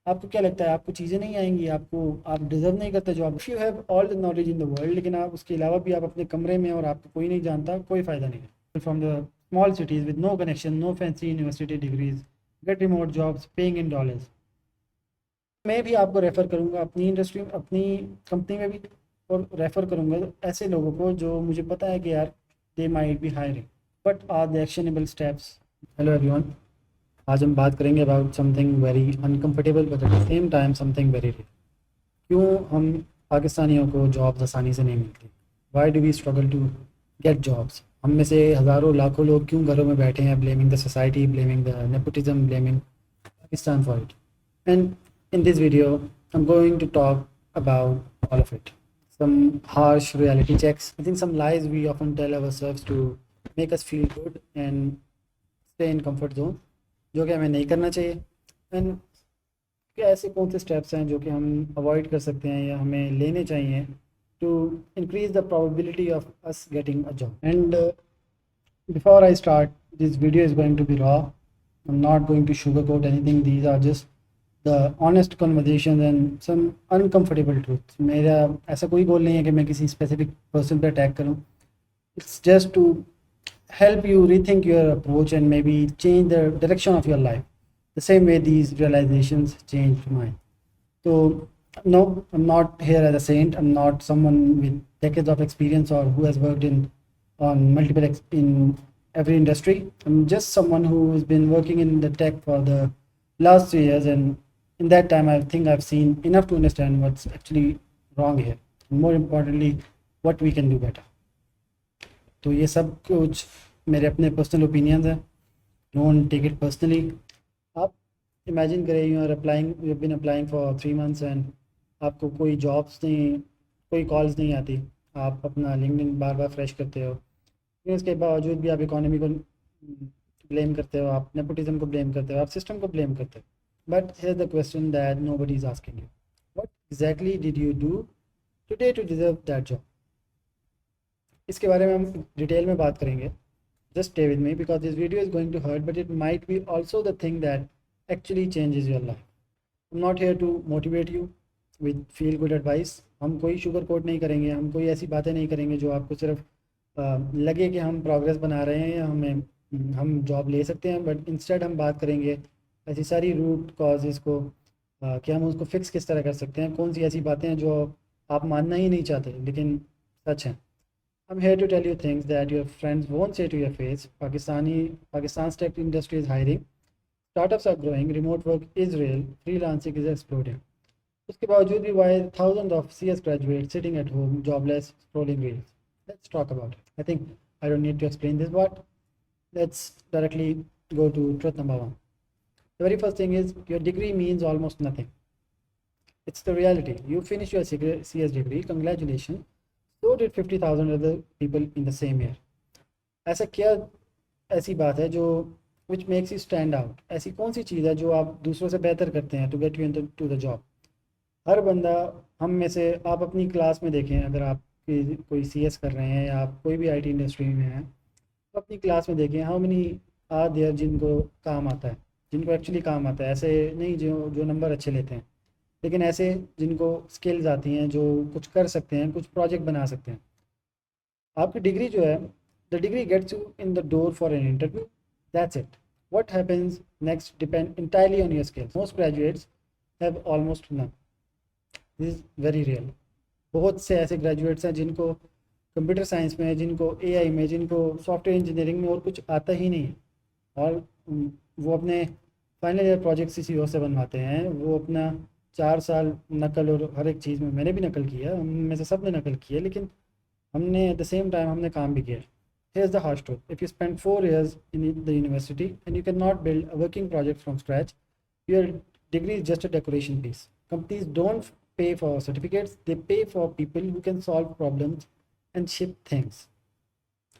आपको क्या लगता है आपको चीज़ें नहीं आएंगी, आपको आप डिज़र्व नहीं करते job? If you have all the knowledge in the world लेकिन आप उसके अलावा भी आप अपने कमरे में और आपको कोई नहीं जानता, कोई फ़ायदा नहीं है। From the small cities with no connection, no fancy university degrees, get remote jobs paying in dollars. मैं भी आपको रेफ़र करूँगा अपनी इंडस्ट्री में, अपनी कंपनी में भी, और रेफ़र करूँगा ऐसे लोगों को जो मुझे पता है कि यार they might be hiring, but are the actionable steps. Hello everyone, आज हम बात करेंगे about something very uncomfortable but at the same time something very real. क्यों हम पाकिस्तानियों को जॉब्स आसानी से नहीं मिलती? Why do we struggle to get jobs? हम में से हज़ारों लाखों लोग क्यों घरों में बैठे हैं, blaming the society, blaming the nepotism, blaming Pakistan for it? And in this video, I'm going to talk about all of it. Some harsh reality checks. I think some lies we often tell ourselves to make us feel good and stay in comfort zone, जो कि हमें नहीं करना चाहिए। And क्या ऐसे कौन से स्टेप्स हैं जो कि हम अवॉइड कर सकते हैं या हमें लेने चाहिए to increase the probability of us getting a job? And before I start, this video is going to be raw. I'm not going to sugarcoat anything. These are just the honest conversations and some uncomfortable truths. मेरा ऐसा कोई गोल नहीं है कि मैं किसी specific person पे attack करूं. It's just to help you rethink your approach and maybe change the direction of your life. The same way these realizations changed mine. So, no, I'm not here as a saint. I'm not someone with decades of experience or who has worked in on in every industry. I'm just someone who has been working in the tech for the last 3 years, and in that time, I think I've seen enough to understand what's actually wrong here. And more importantly, what we can do better. तो ये सब कुछ मेरे अपने personal opinions हैं. Don't take it personally. आप imagine करें you are applying, you have been applying for 3 months and आपको कोई जॉब्स नहीं, कोई कॉल्स नहीं आती. आप अपना लिंक्डइन बार बार फ्रेश करते हो, लेकिन उसके बावजूद भी आप इकोनॉमी को ब्लेम करते हो, आप नेपोटिज्म को ब्लेम करते हो, आप सिस्टम को ब्लेम करते हो. But here the question that nobody is asking you, what exactly did you do today to deserve that job? इसके बारे में हम डिटेल में बात करेंगे. Just stay with me because this video is going to hurt, but it might be also the thing that actually changes your life. I'm not here to motivate you with feel good advice. हम कोई sugar coat नहीं करेंगे, हम कोई ऐसी बातें नहीं करेंगे जो आपको सिर्फ लगे कि हम प्रोग्रेस बना रहे हैं या हम जॉब ले सकते हैं. बट इंस्टेड हम बात करेंगे ऐसी सारी रूट कॉजेज़ को कि हम उसको फिक्स किस तरह कर सकते हैं. कौन सी ऐसी बातें हैं जो आप मानना ही नहीं चाहते लेकिन सच हैं. I'm here to tell you things that your friends won't say to your face. Pakistan's tech industry is hiring. Startups are growing. Remote work is real. Freelancing is exploding. उसके बावजूद भी why thousands of CS graduates sitting at home, jobless, scrolling reels. Let's talk about it. I think I don't need to explain this, but let's directly go to truth number one. The very first thing is your degree means almost nothing. It's the reality. You finish your CS degree. Congratulations. So did 50,000 other people in the same year. ऐसा क्या ऐसी बात है जो which makes you stand out? ऐसी कौन सी चीज़ है जो आप दूसरों से बेहतर करते हैं to get you into the job? हर बंदा, हम में से, आप अपनी क्लास में देखें, अगर आप कोई CS कर रहे हैं या आप कोई भी IT इंडस्ट्री में हैं तो अपनी क्लास में देखें हाउ मेनी आर देयर जिनको काम आता है, जिनको एक्चुअली काम आता है. ऐसे नहीं जो जो नंबर अच्छे लेते हैं, लेकिन ऐसे जिनको स्किल्स आती हैं, जो कुछ कर सकते हैं, कुछ प्रोजेक्ट बना सकते हैं. आपकी डिग्री जो है, the degree gets you in the door for an interview, that's it. What happens next depend entirely on your skills. Most graduates have almost none. This is very real. बहुत से ऐसे graduates हैं जिनको computer science में, जिनको AI में, जिनको software engineering में और कुछ आता ही नहीं है, और वो अपने फाइनल ईयर प्रोजेक्ट CCO से बनवाते हैं. वो अपना 4 साल नकल, और हर एक चीज़ में मैंने भी नकल किया, हम में से सब ने नकल किया, लेकिन हमने एट द सेम टाइम हमने काम भी किया. Here's the harsh truth. If you spend 4 years in the university and you cannot build a working project from scratch, your degree is just a decoration piece. Companies don't pay for certificates, they pay for people who can solve problems and ship things.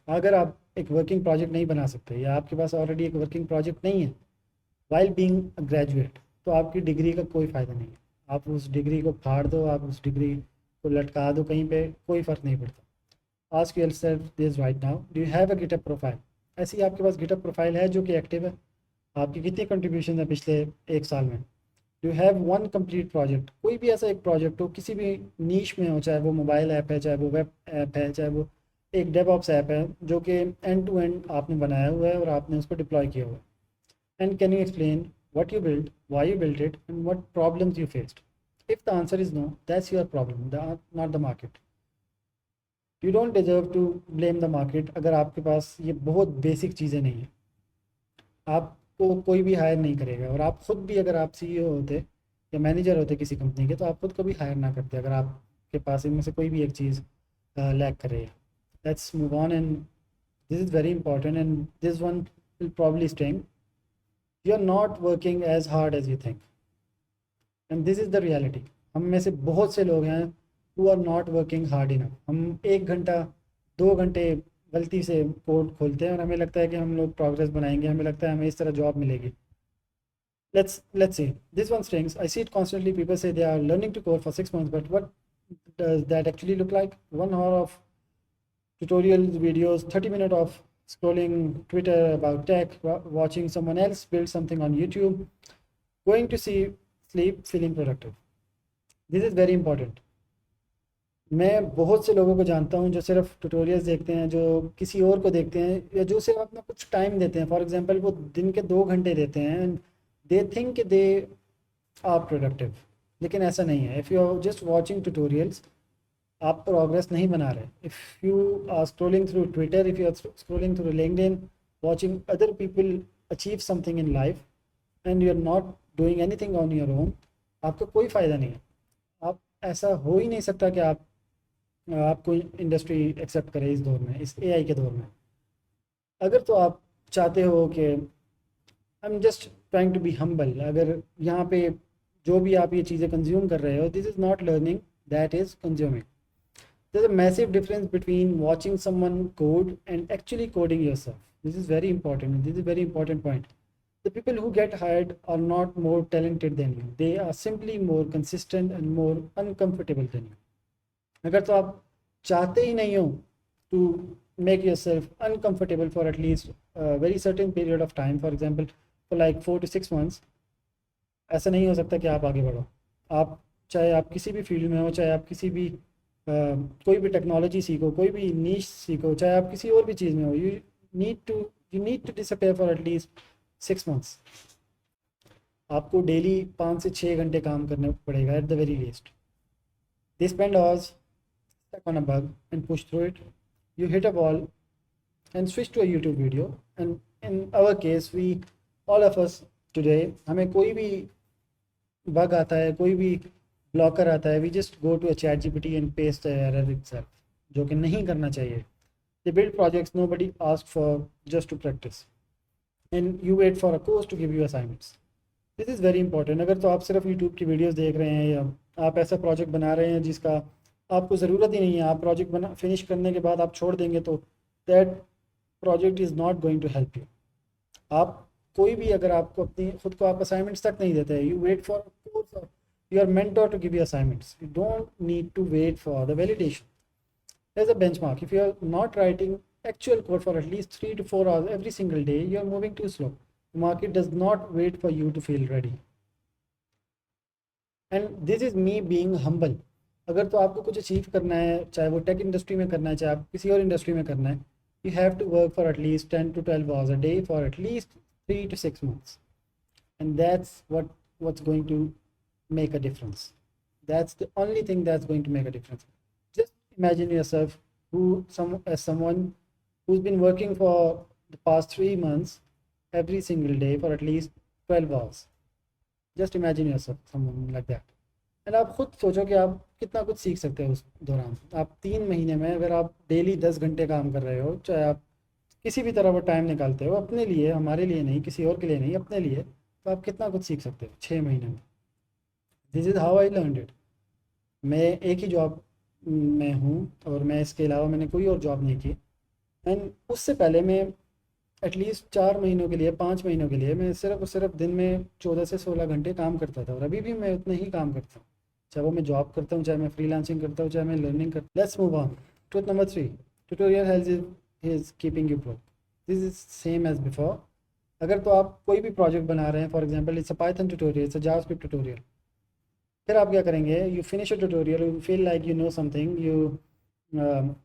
अगर आप एक working project नहीं बना सकते या आपके पास already एक working project नहीं है while being a graduate, तो आपकी डिग्री का कोई फ़ायदा नहीं है. आप उस डिग्री को फाड़ दो, आप उस डिग्री को लटका दो कहीं पे, कोई फ़र्क नहीं पड़ता. Ask yourself this right now, do you have a GitHub profile? ऐसी आपके पास गिटअप प्रोफाइल है जो कि एक्टिव है? आपकी कितनी कंट्रीब्यूशन है पिछले 1 साल में? You have one complete project, कोई भी ऐसा एक प्रोजेक्ट हो किसी भी नीश में हो, चाहे वो मोबाइल ऐप है, चाहे वो वेब ऐप है, चाहे वो एक डेवऑप्स ऐप है जो कि एंड टू एंड आपने बनाया हुआ है और आपने उसको डिप्लॉय किया हुआ है. And can you explain what you built, why you built it, and what problems you faced? If the answer is no, that's your problem, not the market. You don't deserve to blame the market अगर आपके पास ये बहुत basic चीज़ें नहीं हैं. आपको कोई भी हायर नहीं करेगा, और आप खुद भी अगर आप सीईओ होते या मैनेजर होते किसी कंपनी के, तो आप खुद को भी हायर ना करते अगर आपके पास इनमें से कोई भी एक चीज़ लैक करे. Let's move on, and this is very important, and this one will probably sting. You are not working as hard as you think, and this is the reality. हम में से बहुत से लोग हैं who are not working hard enough. हम 1 घंटा 2 घंटे गलती से कोड खोलते हैं और हमें लगता है कि हम लोग प्रोग्रेस बनाएंगे, हमें लगता है हमें इस तरह जॉब मिलेगी. Let's see. This one stings. I see it constantly. People say they are learning to code for 6 months, but what does that actually look like? 1 hour of tutorials, videos, 30 minutes of scrolling Twitter about tech, watching someone else build something on YouTube, going to sleep, feeling productive. This is very important. मैं बहुत से लोगों को जानता हूँ जो सिर्फ tutorials देखते हैं, जो किसी और को देखते हैं, या जो सिर्फ अपना कुछ टाइम देते हैं. फॉर एग्जांपल वो दिन के 2 घंटे देते हैं and they think they are productive, लेकिन ऐसा नहीं है. If you are just watching tutorials, आप प्रोग्रेस नहीं बना रहे. If you are scrolling through Twitter, if you are scrolling through LinkedIn, watching other people achieve something in life and you are not doing anything on your own, आपको कोई फ़ायदा नहीं है. आप ऐसा हो ही नहीं सकता कि आपको इंडस्ट्री एक्सेप्ट करे इस दौर में, इस एआई के दौर में. अगर तो आप चाहते हो कि I am just trying to be humble, अगर यहाँ पे जो भी आप ये चीज़ें कंज्यूम कर रहे हो, this is not learning, that is consuming. There's a massive difference between watching someone code and actually coding yourself. This is very important. This is a very important point. The people who get hired are not more talented than you. They are simply more consistent and more uncomfortable than you. अगर तो आप चाहते ही नहीं हो to make yourself uncomfortable for at least a very certain period of time, for example, for like 4 to 6 months, ऐसा नहीं हो सकता कि आप आगे बढ़ो. आप चाहे आप किसी भी फील्ड में हो, चाहे आप किसी भी कोई भी टेक्नोलॉजी सीखो, कोई भी नीश सीखो, चाहे आप किसी और भी चीज़ में हो, you need to disappear for at least 6 months. आपको डेली 5 से 6 घंटे काम करना पड़ेगा at the very least. They spend hours stuck on a bug and push through it. You hit a wall and switch to a YouTube video, and in our case, we all of us today, हमें कोई भी bug आता है, कोई भी blocker आता है, we just go to a chat GPT and paste the error itself, जो कि नहीं करना चाहिए. They build projects nobody asked for just to practice, and you wait for a course to give you assignments. This is very important. अगर तो आप सिर्फ YouTube की वीडियोस देख रहे हैं, या आप ऐसा प्रोजेक्ट बना रहे हैं जिसका आपको ज़रूरत ही नहीं है, आप प्रोजेक्ट बना फिनिश करने के बाद आप छोड़ देंगे, तो that project is not going to help you. आप कोई भी, अगर आपको अपनी खुद को आप असाइनमेंट्स तक नहीं देते, यू वेट फॉर कोर्स और your mentor to give you assignments. You don't need to wait for the validation. There's a benchmark. If you're not writing actual code for at least 3 to 4 hours every single day, you're moving too slow. The market does not wait for you to feel ready. And this is me being humble. अगर तो आपको कुछ achieve करना है, चाहे वो tech industry में करना है, चाहे आप किसी और इंडस्ट्री में करना है, you have to work for at least 10 to 12 hours a day for at least 3 to 6 months. And that's what's going to make a difference. That's the only thing that's going to make a difference. Just imagine yourself as someone who's been working for the past 3 months every single day for at least 12 hours. Just imagine yourself someone like that. And आप खुद सोचो कि आप कितना कुछ सीख सकते हो उस दौरान. आप 3 महीने में अगर आप डेली 10 घंटे काम कर रहे हो, चाहे आप किसी भी तरह वो टाइम निकालते हो अपने लिए, हमारे लिए नहीं, किसी और के लिए नहीं, अपने लिए, तो आप कितना कुछ सीख सकते हो 6 महीने में. This is how I learned it. मैं एक ही जॉब में हूँ और मैं इसके अलावा मैंने कोई और जॉब नहीं की. एंड उससे पहले मैं एटलीस्ट 4 महीनों के लिए, 5 महीनों के लिए मैं सिर्फ दिन में 14 से 16 घंटे काम करता था, और अभी भी मैं उतने ही काम करता हूँ, चाहे वो मैं जॉब करता हूँ, चाहे मैं फ्रीलांसिंग करता हूँ, चाहे मैं लर्निंग करता हूँ. Let's move on. Truth number 3, tutorial help is keeping you pro. This is same as before. अगर तो आप कोई भी प्रोजेक्ट बना रहे हैं, for example it's a Python tutorial, it's a JavaScript tutorial, फिर आप क्या करेंगे, you finish a tutorial, you feel like you know something,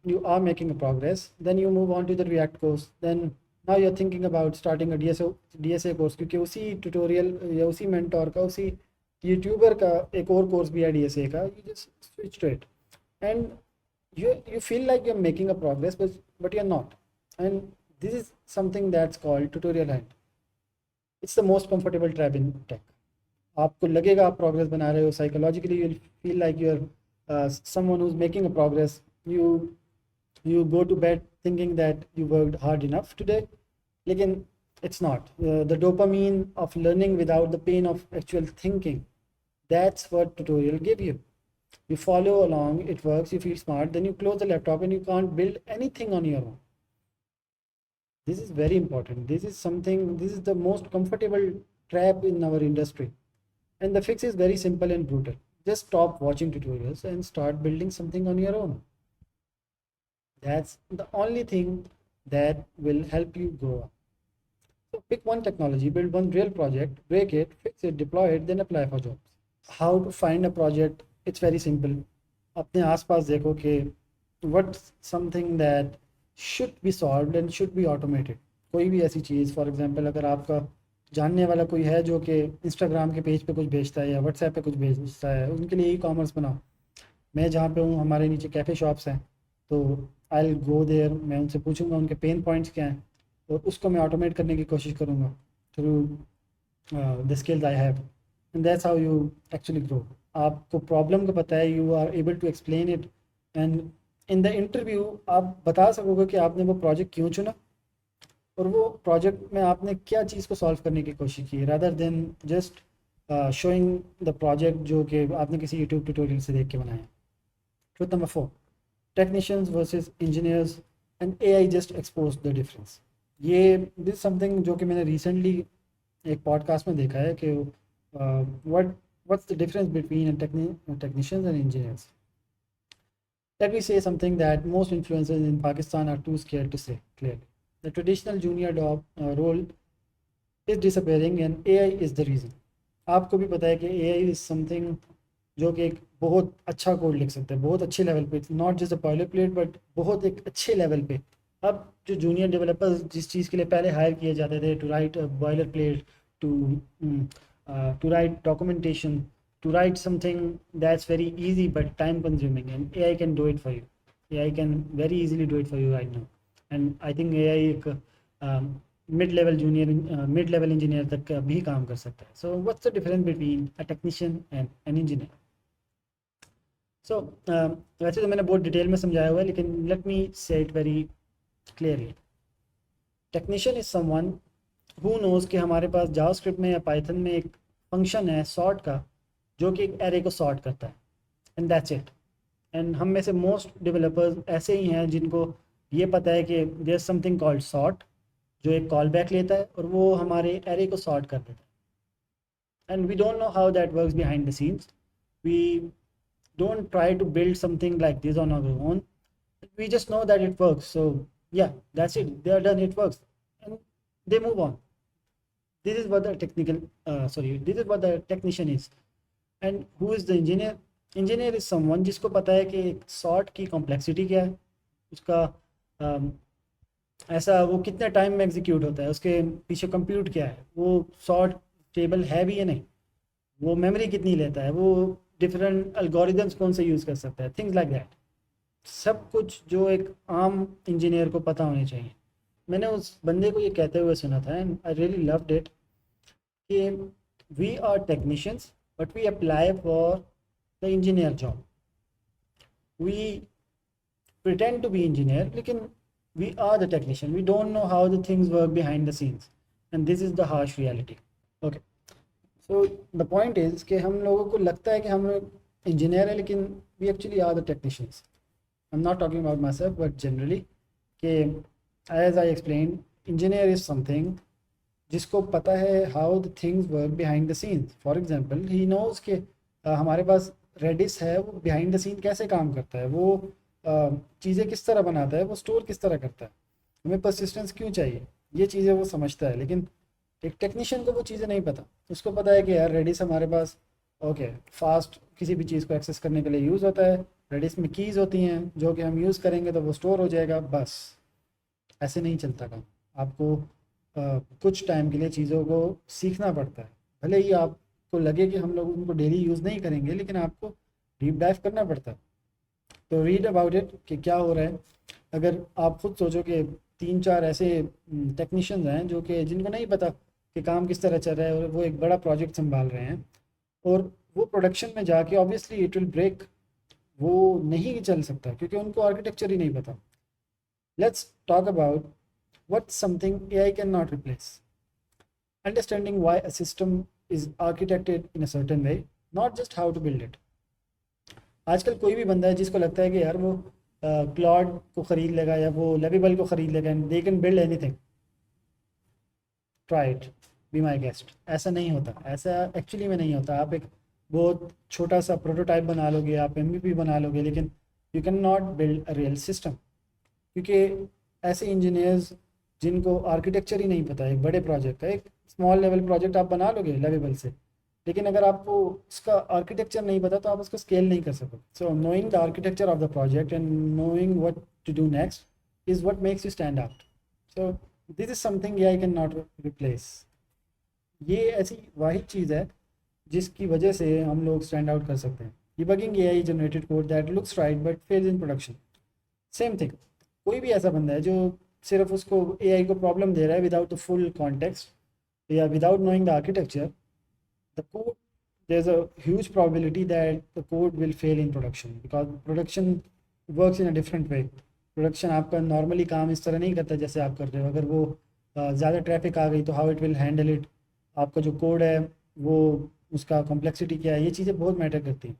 you are making a progress, then you move on to the React course, then now you're thinking about starting a DSA course, क्योंकि उसी tutorial या उसी mentor का, उसी YouTuber का एक और course भी है DSA का, you just switch to it and you feel like you're making a progress, but you're not. And this is something that's called tutorial hand. It's the most comfortable trap in tech. आपको लगेगा आप progress बना रहे हो, psychologically you feel like you are someone who is making a progress, you go to bed thinking that you worked hard enough today, लेकिन it's not. The dopamine of learning without the pain of actual thinking, that's what tutorial give you. You follow along, it works, you feel smart, then you close the laptop and you can't build anything on your own. This is very important. This is the most comfortable trap in our industry. And the fix is very simple and brutal. Just stop watching tutorials and start building something on your own. That's the only thing that will help you grow up. So pick one technology, build one real project, break it, fix it, deploy it, then apply for jobs. How to find a project? It's very simple. अपने आसपास देखो कि what's something that should be solved and should be automated. कोई भी ऐसी चीज़, for example अगर आपका जानने वाला कोई है जो कि इंस्टाग्राम के पेज पे कुछ बेचता है या व्हाट्सएप पे कुछ बेचता है, उनके लिए ई कॉमर्स बनाओ। मैं जहाँ पे हूँ, हमारे नीचे कैफ़े शॉप्स हैं, तो आई विल गो देयर, मैं उनसे पूछूंगा उनके पेन पॉइंट्स क्या हैं और उसको मैं ऑटोमेट करने की कोशिश करूँगा through the skills I have, and that's how you actually grow. आपको प्रॉब्लम को पता है, you are able to explain it, and in the interview आप बता सकोगे कि आपने वो प्रोजेक्ट क्यों चुना और वो प्रोजेक्ट में आपने क्या चीज़ को सॉल्व करने की कोशिश की, rather than just showing the project जो कि आपने किसी यूट्यूब ट्यूटोरियल से देख के बनाया। Truth number 4, technicians versus engineers and AI just expose the difference. ये दिस समथिंग जो कि मैंने रिसेंटली एक पॉडकास्ट में देखा है कि what's the difference between technicians and engineers. Let me say something that most influencers in Pakistan are too scared to say clearly. The traditional junior role is disappearing and AI is the reason. आपको भी पता है कि AI is something जो कि एक बहुत अच्छा कोड लिख सकता है, बहुत अच्छे लेवल पे, not just a boiler plate but बहुत एक अच्छे लेवल पे। अब जो जूनियर डेवलपर्स जिस चीज़ के लिए पहले हायर किए जाते थे, to write boilerplate, to write documentation, to write something that's very easy but time consuming, and AI can do it for you. AI can very easily do it for you right now, and I think AI एक mid level engineer तक भी काम कर सकता है. So what's the difference between a technician and an engineer? So वैसे तो मैंने बहुत डिटेल में समझाया हुआ है, लेकिन let me say it very clearly. Technician is someone who knows कि हमारे पास जावास्क्रिप्ट में या पाइथन में एक फंक्शन है सॉर्ट का जो कि एक एरे को सॉर्ट करता है, एंड दैट्स इट। एंड हम में से मोस्ट डेवलपर्स ऐसे ही हैं जिनको ये पता है कि there is something called sort जो एक कॉल बैक लेता है और वो हमारे एरे को सॉर्ट कर देता है। And we don't know how that works behind the scenes, we don't try to build something like this on our own, we just know that it works, so yeah that's it, they are done, it works and they move on. This is what the this is what the technician is. And who is the engineer? Engineer is someone जिसको पता है कि एक sort की complexity क्या है, उसका ऐसा वो कितने टाइम में एग्जीक्यूट होता है, उसके पीछे कंप्यूट क्या है, वो सॉर्ट टेबल है भी या नहीं, वो मेमोरी कितनी लेता है, वो डिफरेंट एल्गोरिदम्स कौन से यूज़ कर सकता है, थिंग्स लाइक दैट। सब कुछ जो एक आम इंजीनियर को पता होने चाहिए। मैंने उस बंदे को ये कहते हुए सुना था, and I really loved it, कि we are technicians but we apply for the engineer job. We pretend to be engineer, लेकिन we are the technician. We don't know how the things work behind the scenes, and this is the harsh reality. Okay, so the point is कि हम लोगों को लगता है कि हम engineer है, लेकिन we actually are the technicians. I'm not talking about myself, but generally कि as I explained, engineer is something जिसको पता है how the things work behind the scenes. For example he knows के हमारे पास रेडिस है, वो बिहाइंड द सीन कैसे काम करता है, वो चीज़ें किस तरह बनाता है, वो स्टोर किस तरह करता है, हमें परसिस्टेंस क्यों चाहिए, ये चीज़ें वो समझता है। लेकिन एक टेक्नीशियन को वो चीज़ें नहीं पता, उसको पता है कि यार रेडिस हमारे पास ओके फास्ट किसी भी चीज़ को एक्सेस करने के लिए यूज़ होता है, रेडिस में कीज़ होती हैं जो कि हम यूज़ करेंगे तो वो स्टोर हो जाएगा, बस ऐसे नहीं चलता काम। आपको कुछ टाइम के लिए चीज़ों को सीखना पड़ता है, भले ही आपको लगे कि हम लोग उनको डेली यूज़ नहीं करेंगे, लेकिन आपको डीप डाइव करना पड़ता है। तो रीड अबाउट इट कि क्या हो रहा है। अगर आप खुद सोचो कि 3-4 ऐसे टेक्नीशियंस हैं जो कि जिनको नहीं पता कि काम किस तरह चल रहा है और वो एक बड़ा प्रोजेक्ट संभाल रहे हैं, और वो प्रोडक्शन में जाके ऑब्वियसली इट विल ब्रेक, वो नहीं चल सकता क्योंकि उनको आर्किटेक्चर ही नहीं पता। Let's talk about what something AI can not replace. Understanding why a system is architected in a certain way, not just how to build it. आजकल कोई भी बंदा है जिसको लगता है कि यार वो क्लॉड को ख़रीद लेगा या वो लेविबल को ख़रीद लेगा, दे can build anything, try it, be my guest. ऐसा नहीं होता, ऐसा एक्चुअली में नहीं होता। आप एक बहुत छोटा सा प्रोटोटाइप बना लोगे, आप MVP बना लोगे, लेकिन you can not build a real system, क्योंकि ऐसे इंजीनियर्स जिनको आर्किटेक्चर ही नहीं पता है एक बड़े प्रोजेक्ट का, एक स्मॉल लेवल प्रोजेक्ट आप बना लोगे लेविबल से, लेकिन अगर आपको उसका आर्किटेक्चर नहीं पता तो आप उसको स्केल नहीं कर सकोगे। So knowing the architecture of the project and knowing what to do next is what makes you stand out. So this is something I can not replace. ये ऐसी वाहिद चीज़ है जिसकी वजह से हम लोग स्टैंड आउट कर सकते हैं। Debugging AI generated code that looks right but fails in production, same thing. कोई भी ऐसा बंदा है जो सिर्फ उसको AI को प्रॉब्लम दे रहा है विदाउट द फुल कॉन्टेक्स्ट या without knowing the architecture, the code, there's a huge probability that the code will fail in production because production works in a different way. Production आपका normally काम इस तरह नहीं करता जैसे आप कर रहे हो। अगर वो ज़्यादा ट्रैफिक आ गई तो how it will handle it, आपका जो कोड है वो उसका कॉम्प्लेक्सिटी क्या है, ये चीज़ें बहुत मैटर करती हैं।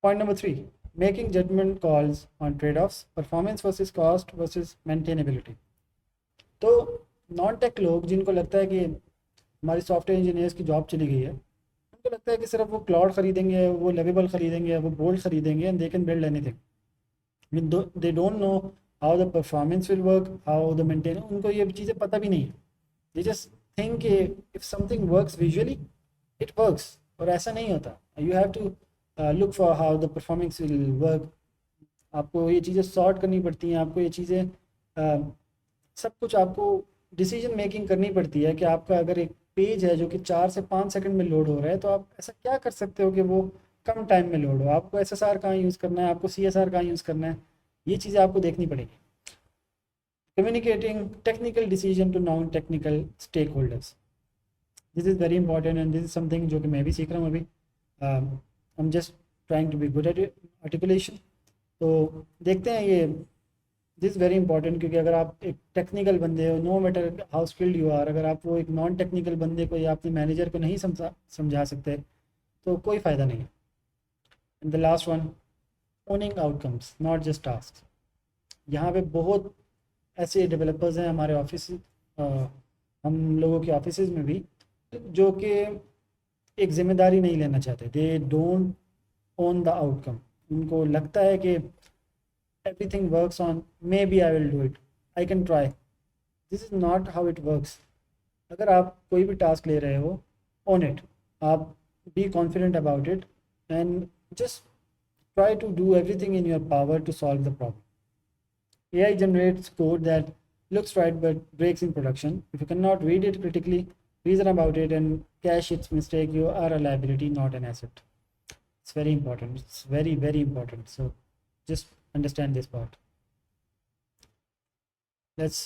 Point number 3, making judgment calls on trade offs, performance versus cost versus maintainability. तो नॉन टेक लोग जिनको लगता है कि हमारी सॉफ्टवेयर इंजीनियर्स की जॉब चली गई है, उनको लगता है कि सिर्फ वो क्लाउड खरीदेंगे, वो लेविबल खरीदेंगे, वो बोल्ट खरीदेंगे and they can build anything. They don't know how the performance will work, how the maintain, उनको ये चीज़ें पता भी नहीं है। They just think if something works visually it works, और ऐसा नहीं होता। You have to look for how the performance will work. आपको ये चीज़ें सॉर्ट करनी पड़ती हैं, आपको ये चीज़ें सब कुछ आपको डिसीजन मेकिंग करनी पड़ती है कि आपका अगर एक पेज है जो कि 4 से 5 सेकंड में लोड हो रहा है, तो आप ऐसा क्या कर सकते हो कि वो कम टाइम में लोड हो। आपको SSR कहाँ यूज़ करना है, आपको CSR कहाँ यूज़ करना है, ये चीज़ें आपको देखनी पड़ेगी। Communicating technical decision to non technical stakeholders, this is very important and this is something जो कि मैं भी सीख रहा हूँ अभी। I am just trying to be good at articulation. तो देखते हैं ये, दिस वेरी इंपॉर्टेंट, क्योंकि अगर आप एक टेक्निकल बंदे हो, no matter how skilled you are, अगर आप वो एक नॉन टेक्निकल बंदे को या अपने मैनेजर को नहीं समझा सकते तो कोई फ़ायदा नहीं है। And the last one, owning outcomes not just task. यहाँ पे बहुत ऐसे डेवलपर्स हैं हमारे ऑफिस, हम लोगों के ऑफिस में भी, जो कि एक जिम्मेदारी नहीं लेना चाहते। They don't own the outcome. उनको लगता है कि everything works on maybe I will do it, I can try. This is not how it works. अगर आप कोई भी टास्क ले रहे हो, own it, आप be confident about it and just try to do everything in your power to solve the problem. AI generates code that looks right but breaks in production. If you cannot read it critically, reason about it and cache its mistake, you are a liability, not an asset. It's very important. It's very, very important. So just understand this part. Let's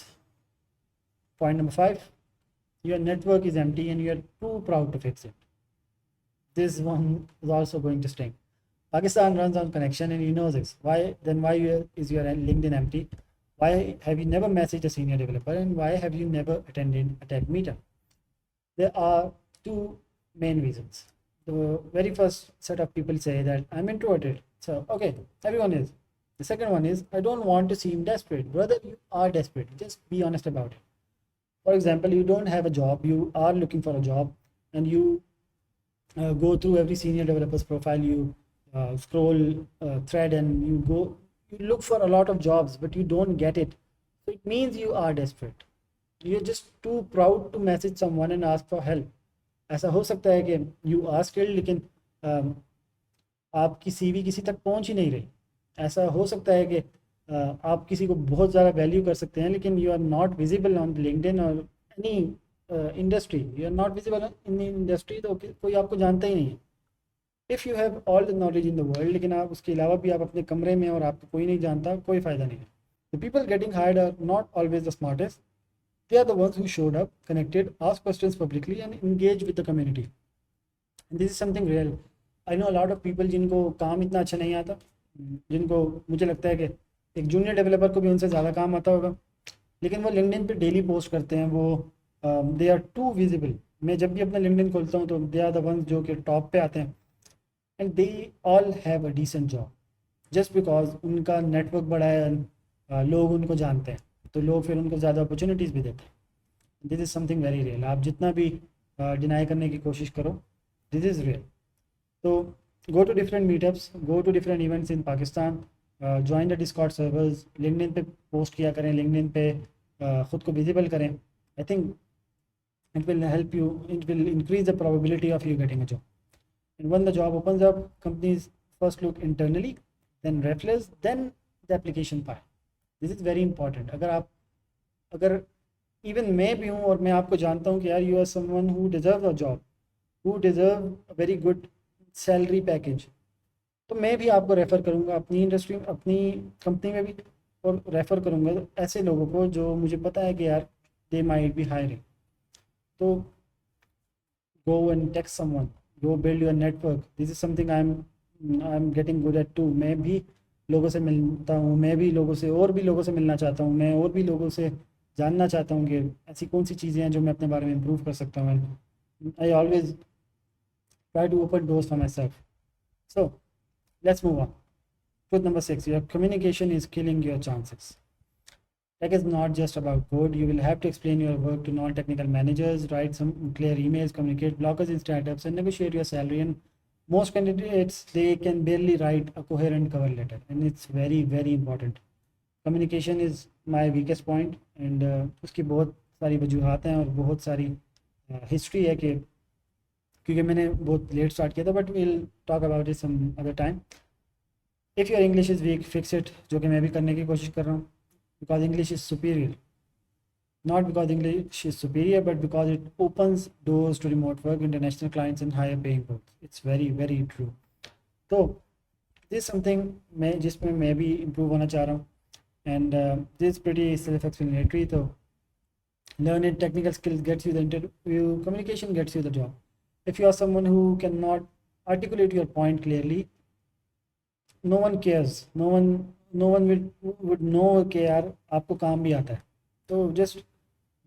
point number 5, your network is empty and you are too proud to fix it. This one is also going to sting. Pakistan runs on connection and you know this. Why is your LinkedIn empty? Why have you never messaged a senior developer, and why have you never attended a tech meetup? There are two main reasons. The very first set of people say that I'm introverted. So okay, everyone is. The second one is, I don't want to seem desperate. Brother, you are desperate. Just be honest about it. For example, you don't have a job, you are looking for a job, and you go through every senior developer's profile, you scroll thread, and you look for a lot of jobs, but you don't get it. So it means you are desperate. You are just too proud to message someone and ask for help. ऐसा हो सकता है कि you ask help लेकिन आपकी CV किसी तक पहुंच ही नहीं रही। ऐसा हो सकता है कि आप किसी को बहुत ज़्यादा वैल्यू कर सकते हैं लेकिन you are not visible on LinkedIn और any industry, you are not visible in industry, तो कोई आपको जानता ही नहीं है। If you have all the knowledge in the world लेकिन आप उसके अलावा भी आप अपने कमरे में और आपको कोई नहीं जानता, कोई फ़ायदा नहीं है। The people getting hired are not always the smartest, they are the ones who showed up, connected, asked questions publicly and engaged with the community. And this is something real. I know a lot of people जिनको काम इतना अच्छा नहीं आता, जिनको मुझे लगता है कि एक जूनियर डेवलपर को भी उनसे ज़्यादा काम आता होगा, लेकिन वो लिंक्डइन पे डेली पोस्ट करते हैं। वो दे आर टू विजिबल। मैं जब भी अपना लिंक्डइन खोलता हूँ तो दे आर द वंस जो कि टॉप पे आते हैं, and they all have a decent job just because उनका नेटवर्क बड़ा है, लोग उनको जानते हैं, तो लोग फिर उनको ज़्यादा अपॉर्चुनिटीज़ भी देते हैं। This is something very real. आप जितना भी डिनाई करने की कोशिश करो, दिस इज़ रियल। तो go to different meetups, go to different events in Pakistan, join the Discord servers, LinkedIn पे पोस्ट किया करें, लिंक्डइन पे ख़ुद को विजिबल करें। I think it will help you, it will increase the probability of you getting a job. And when the job opens up, companies first look internally, then referrals, then the application part. This is very important. अगर even मैं भी हूँ और मैं आपको जानता हूँ कि यार you are someone who deserve a job, who deserve a very good salary package, तो मैं भी आपको रेफ़र करूँगा अपनी इंडस्ट्री में, अपनी कंपनी में भी, और रेफ़र करूँगा ऐसे लोगों को जो मुझे पता है कि यार दे माइट बी हायरिंग। तो go and text someone, go build your network. This is something I'm getting good at too. मैं भी लोगों से मिलता हूँ, मैं भी लोगों से और भी लोगों से मिलना चाहता हूँ, मैं और भी लोगों से जानना चाहता हूँ कि ऐसी कौन सी चीज़ें हैं जो मैं अपने बारे में इम्प्रूव कर सकता हूँ। I always try to open doors for myself. So let's move on. Truth number 6, your communication is killing your chances. Tech is not just about code. You will have to explain your work to non-technical managers, write some clear emails, communicate blockers in startups, and negotiate your salary. And most candidates, they can barely write a coherent cover letter, and it's very, very important. Communication is my weakest point, and उसकी बहुत सारी वजूहात हैं और बहुत सारी history है कि क्योंकि मैंने बहुत लेट स्टार्ट किया था, but will talk about it some other time. If your English is weak, fix it, जो कि मैं भी करने की कोशिश कर रहा हूँ, because English is superior. Not because English is superior, but because it opens doors to remote work, international clients, and higher paying roles. It's very, very true. So this is something जिसमें मैं भी improve होना चाह रहा हूँ, and this is pretty self-explanatory. So learn it. Technical skills gets you the interview. Communication gets you the job. If you are someone who cannot articulate your point clearly, no one cares. No one would know कि यार आपको काम भी आता है। तो just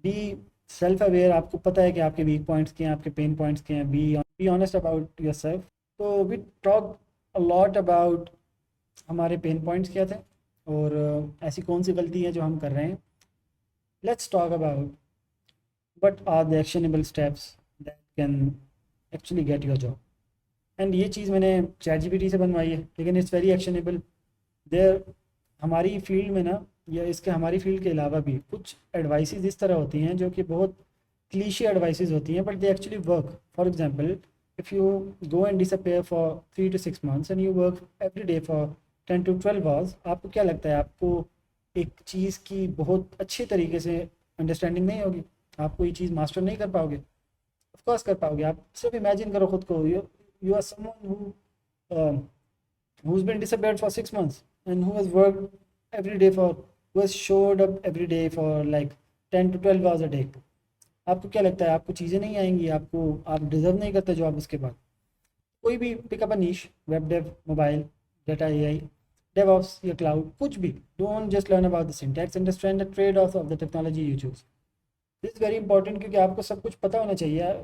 be self aware, आपको पता है कि आपके वीक पॉइंट्स क्या हैं, आपके पेन पॉइंट्स क्या हैं, be honest about yourself. तो we talk a lot about हमारे पेन पॉइंट्स क्या थे और ऐसी कौन सी गलती है जो हम कर रहे हैं। Let's talk about what are the actionable steps that can actually get your job. And ये चीज़ मैंने ChatGPT से बनवाई है, लेकिन इट्स वेरी एक्शनेबल। देयर हमारी फील्ड में ना, या इसके हमारी फील्ड के अलावा भी कुछ एडवाइसेस इस तरह होती हैं जो कि बहुत क्लीशे एडवाइसेस होती हैं, but they actually work. For example, if you go and disappear for 3 to 6 months and you work every day for 10 to 12 hours, आपको क्या लगता है आपको एक चीज़ की बहुत अच्छे तरीके से अंडरस्टैंडिंग नहीं होगी? आपको ये चीज़ मास्टर नहीं कर पाओगे? ऑफकोर्स कर पाओगे। आप सिर्फ इमेजिन करो खुद को, you are someone who's been disappeared for 6 months and who has worked every day for, who has showed up every day for like 10 to 12 hours a day. आपको क्या लगता है आपको चीज़ें नहीं आएंगी? आप डिजर्व नहीं करते जॉब उसके बाद? कोई भी pick up a niche, web dev, mobile, data AI, DevOps या क्लाउड, कुछ भी। Don't just learn about the syntax, understand the trade off the technology you choose. This is very important, क्योंकि आपको सब कुछ पता होना चाहिए,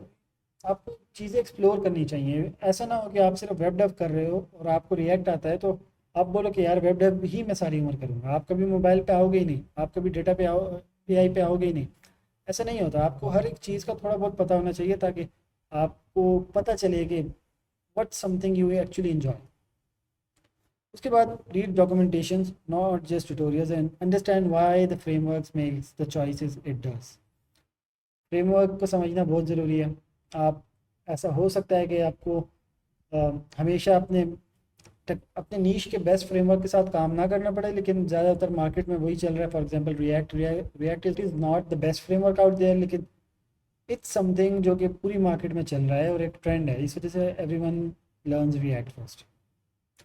आपको चीज़ें एक्सप्लोर करनी चाहिए। ऐसा ना हो कि आप सिर्फ वेब डेव कर रहे हो और आपको रिएक्ट आता है तो आप बोलो कि यार वेब डेव ही मैं सारी उम्र करूँगा। आप कभी मोबाइल पे आओगे ही नहीं, आप कभी डेटा पे AI पे आओगे ही नहीं। ऐसा नहीं होता। आपको हर एक चीज़ का थोड़ा बहुत पता होना चाहिए ताकि आपको पता चले कि what something you actually enjoy. उसके बाद read documentation, not just tutorials, and understand why the frameworks makes the choices it does. Framework को समझना बहुत ज़रूरी है। आप ऐसा हो सकता है कि आपको हमेशा अपने नीश के बेस्ट फ्रेमवर्क के साथ काम ना करना पड़े, लेकिन ज़्यादातर मार्केट में वही चल रहा है। For example React is not the best framework out there, लेकिन इट्स समथिंग जो कि पूरी मार्केट में चल रहा है और एक ट्रेंड है। इस वजह से everyone learns react first.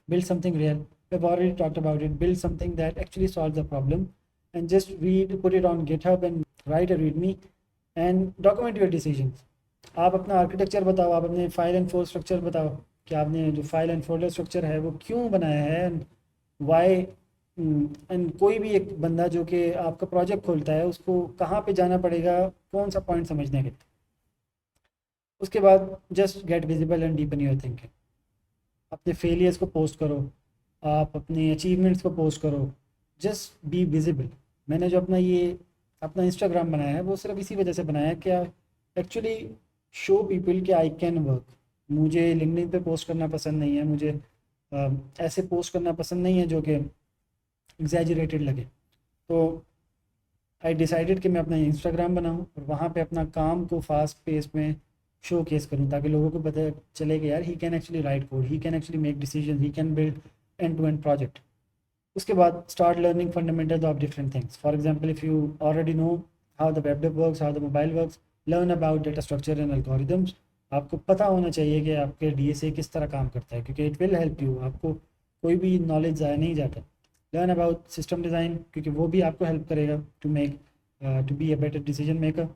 Build something real. We've already talked about it. Build something that actually solves the problem, and just put it on GitHub and write a README and document your decisions. आप अपना architecture बताओ, आप अपने file and folder structure बताओ कि आपने जो file and folder structure है वो क्यों बनाया है, एंड वाई। एंड कोई भी एक बंदा जो कि आपका प्रोजेक्ट खोलता है उसको कहाँ पे जाना पड़ेगा, कौन सा पॉइंट समझने के लिए। उसके बाद just get visible and deepen your thinking. अपने फेलियर्स को पोस्ट करो, आप अपने अचीवमेंट्स को पोस्ट करो, जस्ट बी विजिबल। मैंने जो अपना इंस्टाग्राम बनाया है वो सिर्फ इसी वजह से बनाया है कि एक्चुअली शो पीपल कि आई कैन वर्क। मुझे लिंक्डइन पे पोस्ट करना पसंद नहीं है, मुझे ऐसे पोस्ट करना पसंद नहीं है जो कि एग्जैजरेटेड लगे। तो आई डिसाइडेड कि मैं अपना इंस्टाग्राम बनाऊं और वहाँ पे अपना काम को फास्ट पेस में शो केस करूँ, ताकि लोगों को पता चले कि यार he can actually write code, he can actually make decision, he can build end to end project. उसके बाद start learning fundamentals of different things. For example, if you already know how the web dev works, how the mobile works, learn about data structure and algorithms. आपको पता होना चाहिए कि आपके DSA किस तरह काम करता है, क्योंकि इट विल हेल्प यू। आपको कोई भी नॉलेज ज़ाया नहीं जाता। लर्न अबाउट सिस्टम डिज़ाइन, क्योंकि वो भी आपको हेल्प करेगा to be a better decision maker,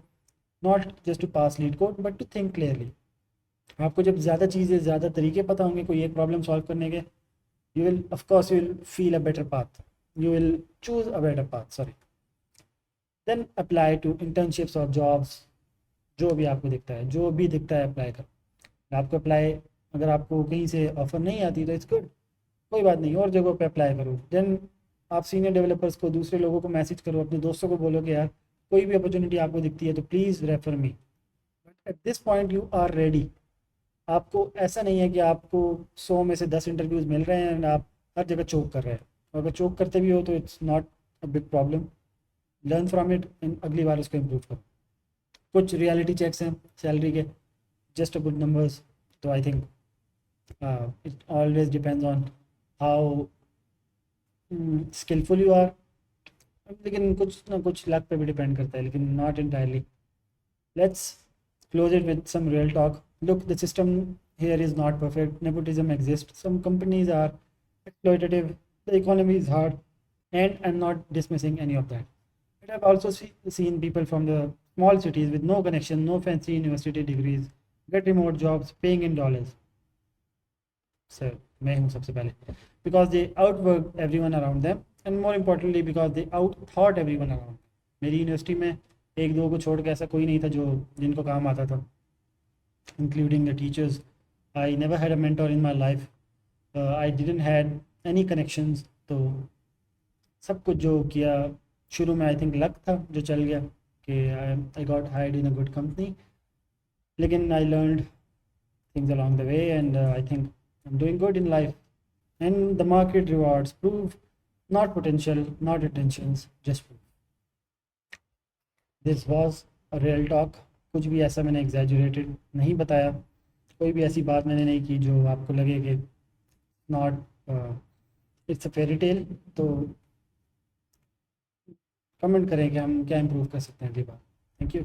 not just to pass LeetCode but to think clearly. आपको जब ज़्यादा चीज़ें, ज़्यादा तरीके पता होंगे कोई एक प्रॉब्लम सॉल्व करने के, you will feel a better path, you will choose a better path, sorry. Then apply to internships और जॉब्स। जो भी आपको दिखता है, जो भी दिखता है अप्लाई कर। आपको अप्लाई, अगर आपको कहीं से ऑफर नहीं आती तो इट्स गुड, कोई बात नहीं, और जगहों पे अप्लाई करो। देन आप सीनियर डेवलपर्स को, दूसरे लोगों को मैसेज करो, अपने दोस्तों को बोलो कि यार कोई भी अपॉर्चुनिटी आपको दिखती है तो please refer me. But at this point you are ready. आपको ऐसा नहीं है कि आपको 100 में से 10 इंटरव्यूज़ मिल रहे हैं एंड आप हर जगह चोक कर रहे हैं। और अगर चोक करते भी हो तो it's not a big problem. Learn from it and अगली बार उसको इम्प्रूव करो। कुछ रियलिटी चेक्स हैं सैलरी के, जस्ट अ गुड नंबर्स। तो I think it always depends on how skillful you are. लेकिन कुछ ना कुछ लक पे भी डिपेंड करता है, लेकिन not entirely. Let's close it with some real talk. Look, the system here is not perfect. Nepotism exists. Some companies are exploitative. The economy is hard. And I'm not dismissing any of that. But I've also seen people from the small cities with no connection, no fancy university degrees, get remote jobs paying in dollars. So, मैं हूँ सबसे पहले. Because they outworked everyone around them. And more importantly, because they outthought everyone around them. मेरी university में एक दो को छोड़ के ऐसा कोई नहीं था जो जिनको काम आता था, including the teachers. I never had a mentor in my life. I didn't had any connections. तो सब कुछ जो किया शुरू में, आई थिंक लक था जो चल गया कि I got hired in a good company. लेकिन I learned things along the way and I think I am doing good in life. And the market rewards proof not potential, not intentions, just proof. This was a real talk. कुछ भी ऐसा मैंने एग्जैजुरेटेड नहीं बताया, कोई भी ऐसी बात मैंने नहीं की जो आपको लगे कि not it's a fairy tale. तो कमेंट करें कि हम क्या इम्प्रूव कर सकते हैं अगली बार। Thank you.